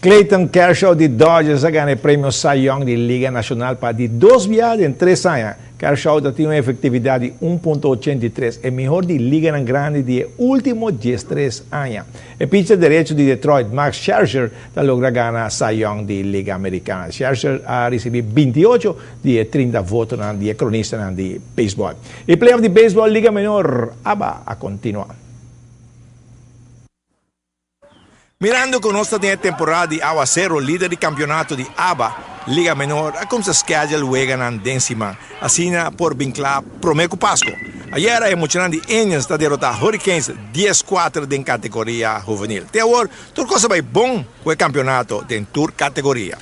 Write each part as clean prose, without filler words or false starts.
Clayton Kershaw de Dodgers ganha o prêmio Cy Young de Liga Nacional para de 2 viagens em 3 anos. Kershaw tem uma efetividade de 1.83, é melhor de Liga Grande de último 13 anos. O pitcher direito de Detroit, Max Scherzer, logra ganhar Cy Young de Liga Americana. Scherzer ha recebido 28 de 30 votos de cronista de beisebol. E playoff de beisebol Liga Menor, ABA, a continuar. Mirando con nostra temporada di aguacero, líder di campionato di ABA, Liga Menor, come se schedule juegan en décima, así por vinclar Promeco Pasco. Ayer emocionante Indians está derrotar Hurricanes 10-4 en categoría juvenil. Te ahora, tu cosa vai bom com o campeonato de tur categoria.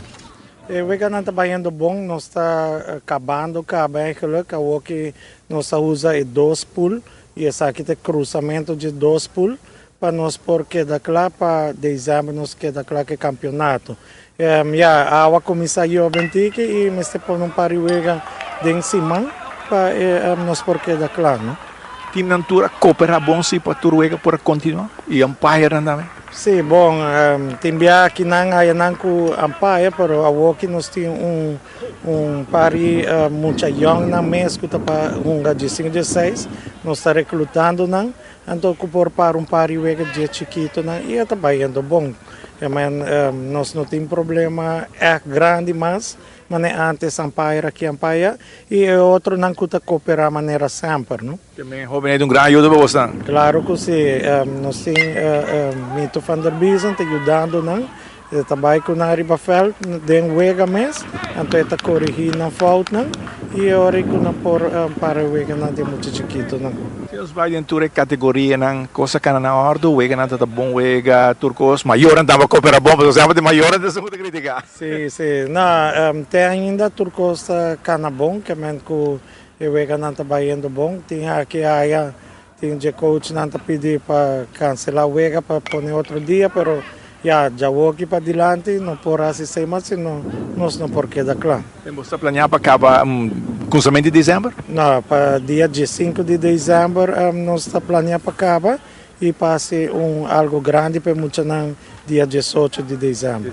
O Egan está indo bom, nós está acabando, eigenlijk, o que nós usa é 2 pool, e esse aqui tem cruzamento de 2 pool, para nós porque da lá para dezembro nós queda lá que campeonato. A água começa a ventir e nós temos um pariuega de cima para nós porque da lá, não? Tem natura coopera bom se para turuega por continuar e umpire também. Sim, bom, tem que não há não com umpire, pero a que nós temos pari muito young na mês que tá para de 5 de 6, nós está recrutando não. Então, por para pari de chiquito, e está indo bom. Nós não temos problema, é grande, mas antes ampara aqui ampara, e outro não custa cooperar maneira sempre, não? Também, jovem, é de grande ajuda para você? Claro que sim. Nós temos Mito van der Biesen ajudando, não? Também com a Ribafeld, den wega mês, então está corrigindo a falta, não? E agora com por para o wega não tem muito chiquito, não? Se os vai dentro da categoria, não, coisa que na ordem, o wega não está bom, wega, turcos, maior não estava coopera bom, mas você de maior não se pode criticar. Sim, sim. Não, tem ainda turcos cana bom, que é que o wega não está indo bom, tem aqui tem de coach não está pedindo para cancelar o wega para pôr outro dia, pero já vou aqui para adiante, não por assim ser, mas senão nós não por que da claro. Você planeja para acabar com somente de dezembro? Não, para dia 5 de dezembro nós está planeando para acabar e passe algo grande para muito dia 18 de dezembro.